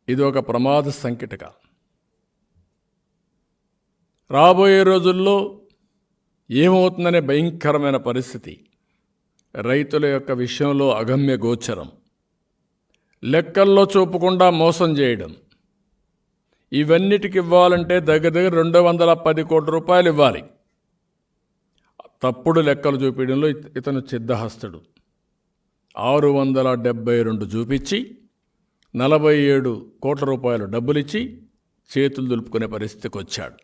ఇది ఒక ప్రమాద సంకేతక. రాబోయే రోజుల్లో ఏమవుతుందనే భయంకరమైన పరిస్థితి రైతుల యొక్క విషయంలో అగమ్య గోచరం. లెక్కల్లో చూపకుండా మోసం చేయడం, ఇవన్నిటికి ఇవ్వాలంటే దగ్గర 210 కోట్ల రూపాయలు ఇవ్వాలి. తప్పుడు లెక్కలు చూపించడంలో ఇతను సిద్ధహస్తుడు. 672 చూపించి 47 కోట్ల రూపాయలు డబ్బులిచ్చి చేతులు దులుపుకునే పరిస్థితికి వచ్చాడు.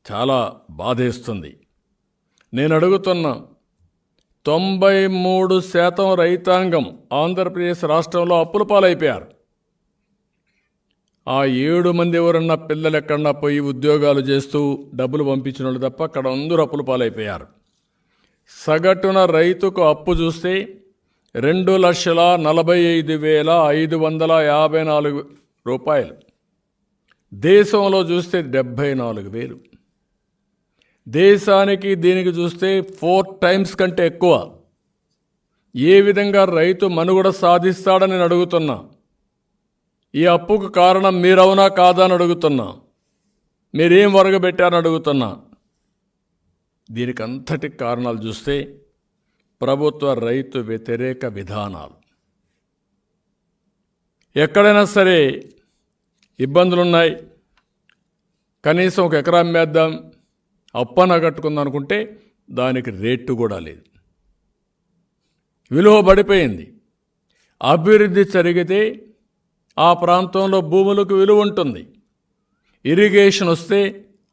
చాలా బాధేస్తుంది. నేను అడుగుతున్నా, 93% రైతాంగం ఆంధ్రప్రదేశ్ రాష్ట్రంలో అప్పుల పాలైపోయారు. ఆ 7 మంది ఎవరన్నా పిల్లలు ఎక్కడన్నా పోయి ఉద్యోగాలు చేస్తూ డబ్బులు పంపించిన వాళ్ళు తప్ప అక్కడ అందరూ అప్పుల పాలైపోయారు. సగటున రైతుకు అప్పు చూస్తే 2,45,554 రూపాయలు. దేశంలో చూస్తే 74,000. దేశానికి దీనికి చూస్తే 4 టైమ్స్ కంటే ఎక్కువ. ఏ విధంగా రైతు మనుగడ సాధిస్తాడని నేను అడుగుతున్నా. ఈ అప్పుకు కారణం మీరవునా కాదా అని అడుగుతున్నా. మీరేం వరగబెట్టారని అడుగుతున్నా. దీనికి అంతటి కారణాలు చూస్తే ప్రభుత్వ రైతు వ్యతిరేక విధానాలు. ఎక్కడైనా సరే ఇబ్బందులున్నాయి, కనీసం 1 ఎకరా అమ్మేద్దాం, అప్పన కట్టుకుందాం అనుకుంటే దానికి రేటు కూడా లేదు. విలువ పడిపోయింది. అభివృద్ధి జరిగితే ఆ ప్రాంతంలో భూములకు విలువ ఉంటుంది. ఇరిగేషన్ వస్తే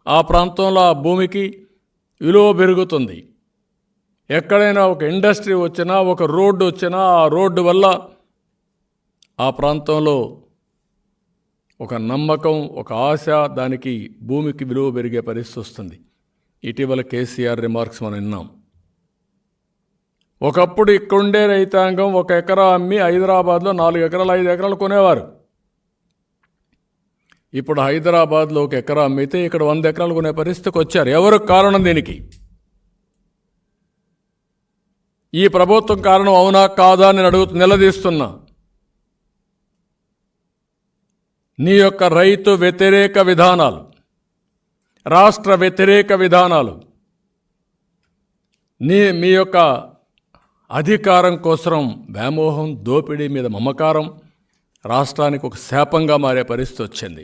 ఆ ప్రాంతంలో ఆ భూమికి విలువ పెరుగుతుంది. ఎక్కడైనా ఒక ఇండస్ట్రీ వచ్చినా, ఒక రోడ్డు వచ్చినా, ఆ రోడ్డు వల్ల ఆ ప్రాంతంలో ఒక నమ్మకం, ఒక ఆశ, దానికి భూమికి విలువ పెరిగే పరిస్థితి వస్తుంది. ఇటీవల కేసీఆర్ రిమార్క్స్ మనం విన్నాం. ఒకప్పుడు ఇక్కడుండే రైతాంగం 1 ఎకరా అమ్మి హైదరాబాద్లో 4 ఎకరాలు 5 ఎకరాలు కొనేవారు. ఇప్పుడు హైదరాబాద్లో 1 ఎకరా అమ్మితే ఇక్కడ 100 ఎకరాలు కొనే పరిస్థితికి వచ్చారు. ఎవరు కారణం దీనికి? ఈ ప్రభుత్వం కారణం అవునా కాదా అని నిలదీస్తున్నా. నీ యొక్క రైతు వ్యతిరేక విధానాలు, రాష్ట్ర వ్యతిరేక విధానాలు, మీ యొక్క అధికారం కోసం వ్యామోహం, దోపిడీ మీద మమకారం రాష్ట్రానికి ఒక శాపంగా మారే పరిస్థితి వచ్చింది.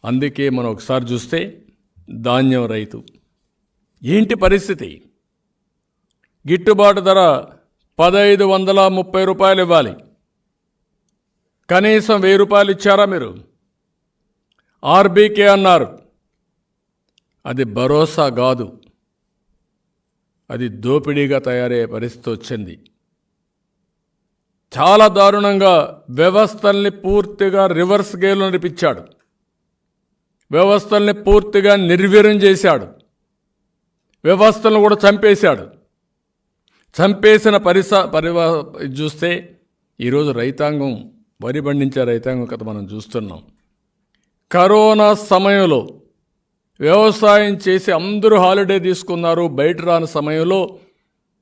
అందుకే మనం ఒకసారి చూస్తే ధాన్యం రైతు ఏంటి పరిస్థితి? గిట్టుబాటు ధర 1,530 రూపాయలు ఇవ్వాలి. కనీసం 1000 రూపాయలు ఇచ్చారా మీరు? ఆర్బీకే అన్నారు. అది భరోసా కాదు, అది దోపిడీగా తయారయ్యే పరిస్థితి వచ్చింది. చాలా దారుణంగా వ్యవస్థల్ని పూర్తిగా రివర్స్ గేర్లో నడిపించాడు. వ్యవస్థల్ని పూర్తిగా నిర్వీర్యం చేశాడు. వ్యవస్థలను కూడా చంపేశాడు. చంపేసిన చూస్తే ఈరోజు రైతాంగం, వరి పండించే రైతాంగం కథ మనం చూస్తున్నాం. కరోనా సమయంలో వ్యవసాయం చేసి అందరూ హాలిడే తీసుకున్నారు. బయట రాని సమయంలో